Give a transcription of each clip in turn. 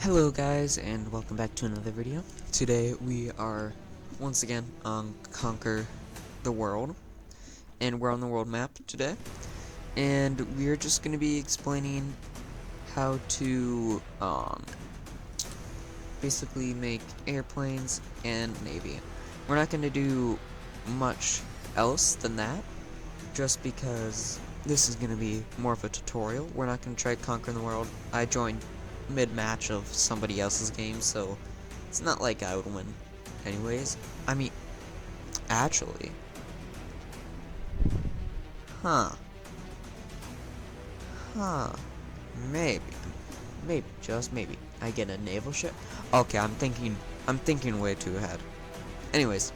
Hello guys, and welcome back to another video. Today we are once again on Conquer the World, and we're on the world map today, and we're just going to be explaining how to basically make airplanes and Navy. We're not going to do much else than that, just because this is going to be more of a tutorial. We're not going to try conquering the world. I joined mid-match of somebody else's game, so it's not like I would win anyways. I mean, actually, maybe, just maybe I get a naval ship. Okay, I'm thinking way too ahead. Anyways,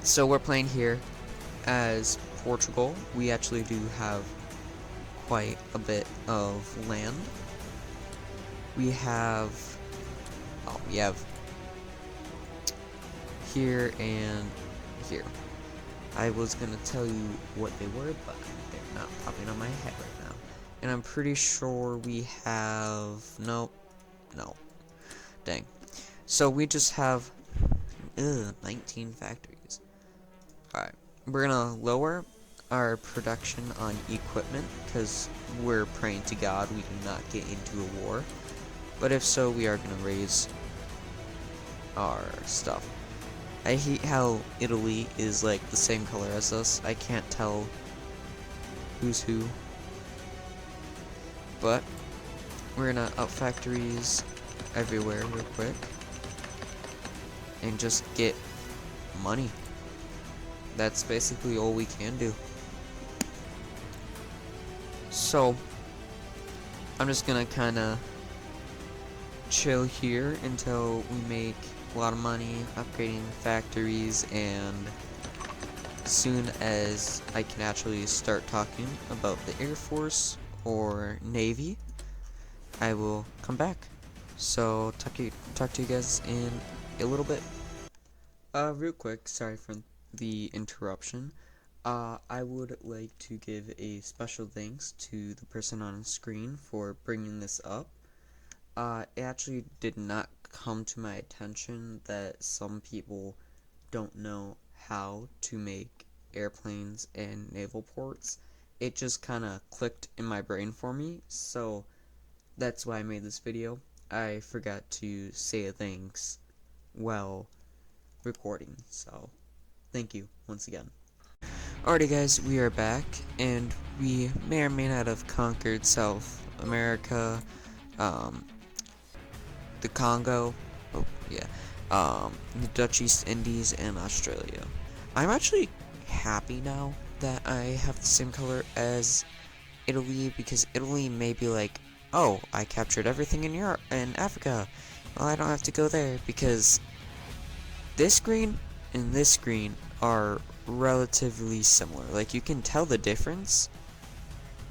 so we're playing here as Portugal. We actually do have quite a bit of land. We have here and here. I was gonna tell you what they were, but they're not popping on my head right now. And I'm pretty sure we have no. Dang. So we just have 19 factories. Alright. We're gonna lower our production on equipment because we're praying to God we do not get into a war. But if so, we are going to raise our stuff. I hate how Italy is like the same color as us. I can't tell who's who. But we're going to up factories everywhere real quick. And just get money. That's basically all we can do. So, I'm just going to kind of chill here until we make a lot of money upgrading factories, and as soon as I can actually start talking about the Air Force or Navy, I will come back. So talk to you guys in a little bit. Real quick, sorry for the interruption. I would like to give a special thanks to the person on screen for bringing this up. It actually did not come to my attention that some people don't know how to make airplanes and naval ports. It just kind of clicked in my brain for me, so that's why I made this video. I forgot to say a thanks while recording, so thank you once again. Alrighty guys, we are back, and we may or may not have conquered South America, the Congo, the Dutch East Indies, and Australia. I'm actually happy now that I have the same color as Italy, because Italy may be like, oh, I captured everything in Europe and Africa. Well, I don't have to go there, because this screen and this screen are relatively similar. Like, you can tell the difference,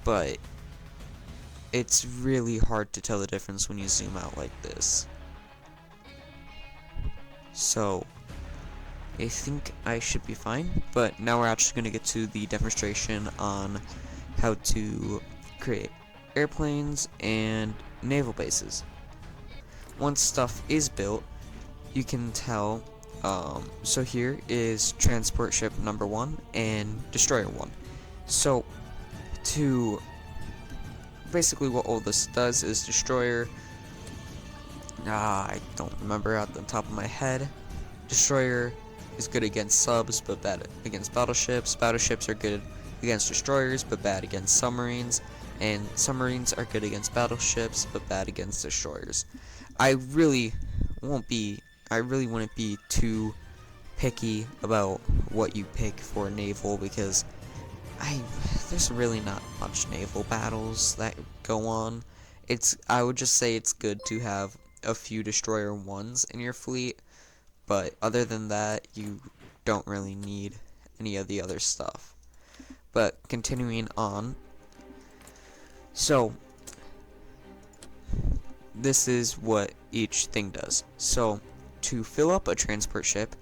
but it's really hard to tell the difference when you zoom out like this. So I think I should be fine, but now we're actually going to get to the demonstration on how to create airplanes and naval bases. Once stuff is built, you can tell, so here is transport ship number 1 and destroyer 1. So to basically what all this does is destroyer, I don't remember at the top of my head. Destroyer is good against subs but bad against battleships. Battleships are good against destroyers but bad against submarines, and submarines are good against battleships but bad against destroyers. I really wouldn't be too picky about what you pick for naval, because there's really not much naval battles that go on. I would just say it's good to have a few destroyer 1s in your fleet, but other than that, you don't really need any of the other stuff. But continuing on, so this is what each thing does. So to fill up a transport ship,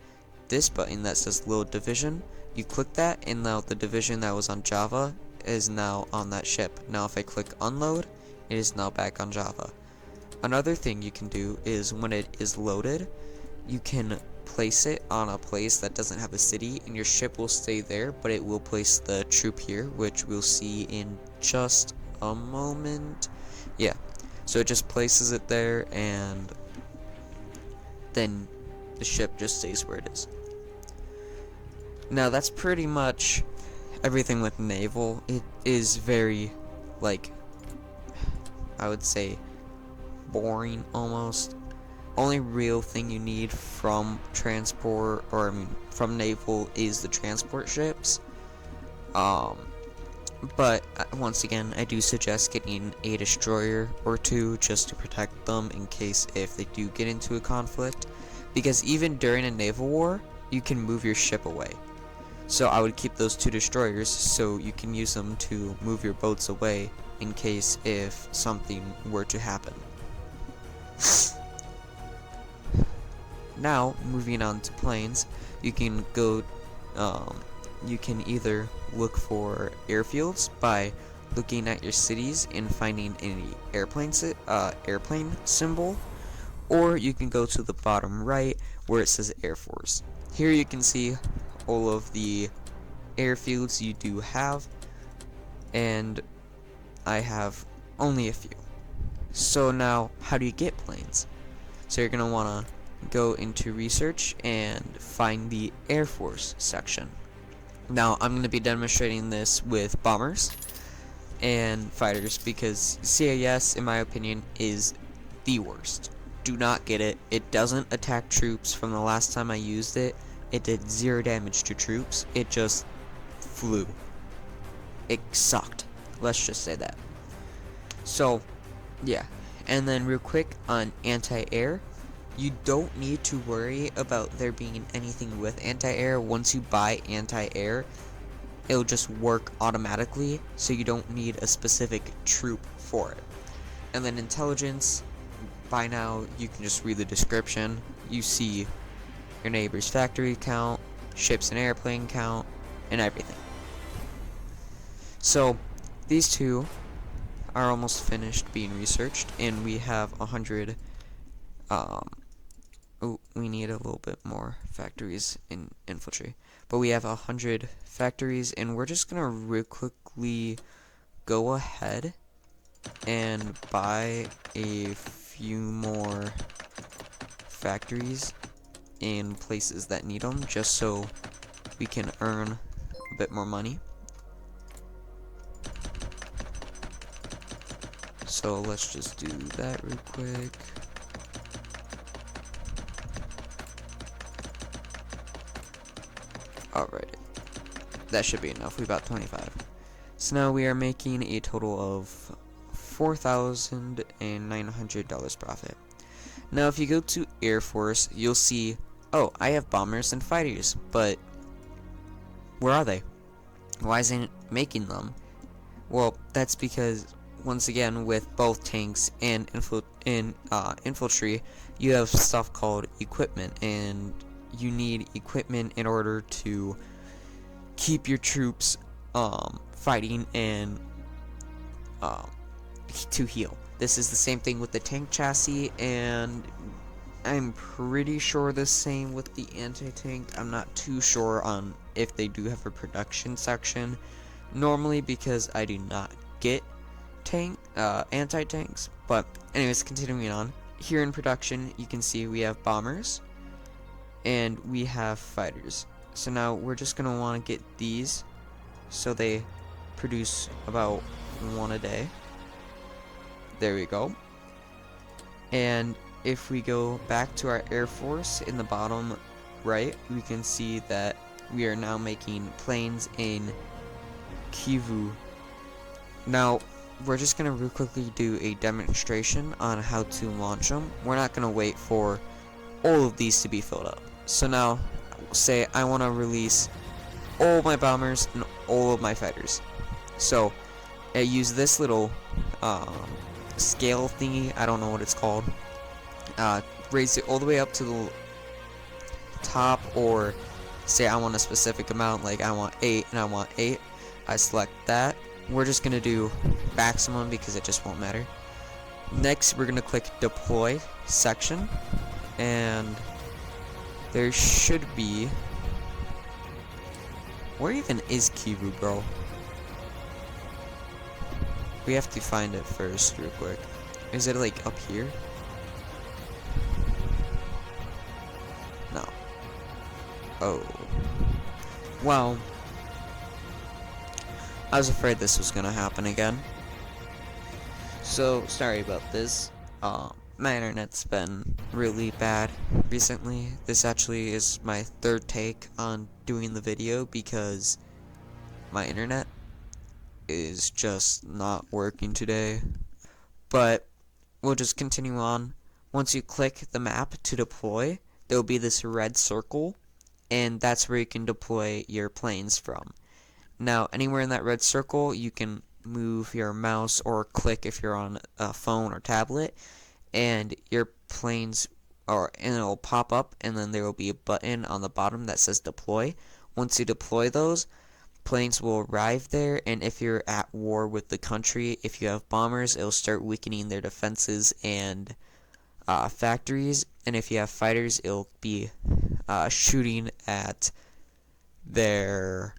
this button that says load division, you click that, and now the division that was on Java is now on that ship. Now if I click unload, it is now back on Java. Another thing you can do is when it is loaded, you can place it on a place that doesn't have a city, and your ship will stay there, but it will place the troop here, which we'll see in just a moment. Yeah, so it just places it there, and then the ship just stays where it is. Now that's pretty much everything with naval. It is very, like, I would say boring almost. Only real thing you need from transport, or I mean from naval, is the transport ships. But once again, I do suggest getting a destroyer or two just to protect them in case if they do get into a conflict, because even during a naval war you can move your ship away. So I would keep those 2 destroyers so you can use them to move your boats away in case if something were to happen. Now, moving on to planes, you can go, you can either look for airfields by looking at your cities and finding any airplane symbol, or you can go to the bottom right where it says Air Force. Here you can see all of the airfields you do have, and I have only a few. So now, how do you get planes? So you're going to want to go into research and find the Air Force section. Now I'm going to be demonstrating this with bombers and fighters because CAS, in my opinion, is the worst. Do not get it. It doesn't attack troops. From the last time I used it, it did 0 damage to troops. It just flew. It sucked. Let's just say that. So, yeah. And then real quick on anti-air, you don't need to worry about there being anything with anti-air. Once you buy anti-air, it'll just work automatically, so you don't need a specific troop for it. And then intelligence, by now you can just read the description. You see your neighbor's factory count, ships and airplane count, and everything. So these 2 are almost finished being researched, and we have 100. We need a little bit more factories in infantry, but we have 100 factories, and we're just gonna real quickly go ahead and buy a few more factories in places that need them, just so we can earn a bit more money. So let's just do that real quick. Alright, that should be enough. We bought 25. So now we are making a total of $4,900 profit. Now if you go to Air Force, you'll see, oh, I have bombers and fighters, but where are they? Why isn't it making them? Well, that's because, once again, with both tanks and infantry, you have stuff called equipment, and you need equipment in order to keep your troops fighting and to heal. This is the same thing with the tank chassis, and I'm pretty sure the same with the anti-tank. I'm not too sure on if they do have a production section normally, because I do not get anti-tanks. But anyways, continuing on, here in production you can see we have bombers and we have fighters. So now we're just gonna want to get these, so they produce about 1 a day. There we go. And if we go back to our Air Force in the bottom right, we can see that we are now making planes in Kivu. Now we're just gonna real quickly do a demonstration on how to launch them. We're not gonna wait for all of these to be filled up. So now, say I want to release all my bombers and all of my fighters. So I use this little scale thingy, I don't know what it's called, raise it all the way up to the top, or say I want a specific amount, like I want 8 and I want 8. I select that. We're just gonna do maximum because it just won't matter. Next, we're gonna click deploy section, and there should be. Where even is Kivu, bro? We have to find it first, real quick. Is it like up here? No. Oh. Well, I was afraid this was gonna happen again. So, sorry about this. My internet's been really bad recently. This actually is my third take on doing the video because my internet is just not working today. But we'll just continue on. Once you click the map to deploy, there'll be this red circle, and that's where you can deploy your planes from. Now, anywhere in that red circle, you can move your mouse or click if you're on a phone or tablet, and your planes, and it'll pop up, and then there will be a button on the bottom that says deploy. Once you deploy those, planes will arrive there, and if you're at war with the country, if you have bombers, it'll start weakening their defenses and factories, and if you have fighters, it'll be shooting at their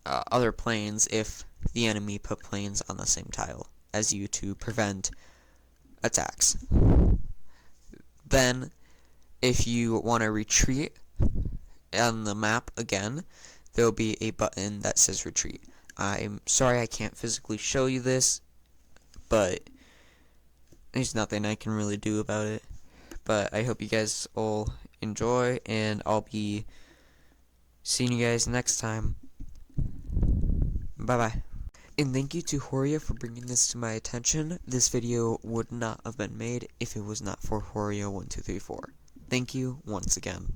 other planes if the enemy put planes on the same tile as you to prevent attacks. Then, if you want to retreat on the map again, there will be a button that says retreat. I'm sorry I can't physically show you this, but there's nothing I can really do about it. But I hope you guys all enjoy, and I'll be seeing you guys next time. Bye bye. And thank you to Horia for bringing this to my attention. This video would not have been made if it was not for Horia1234. Thank you once again.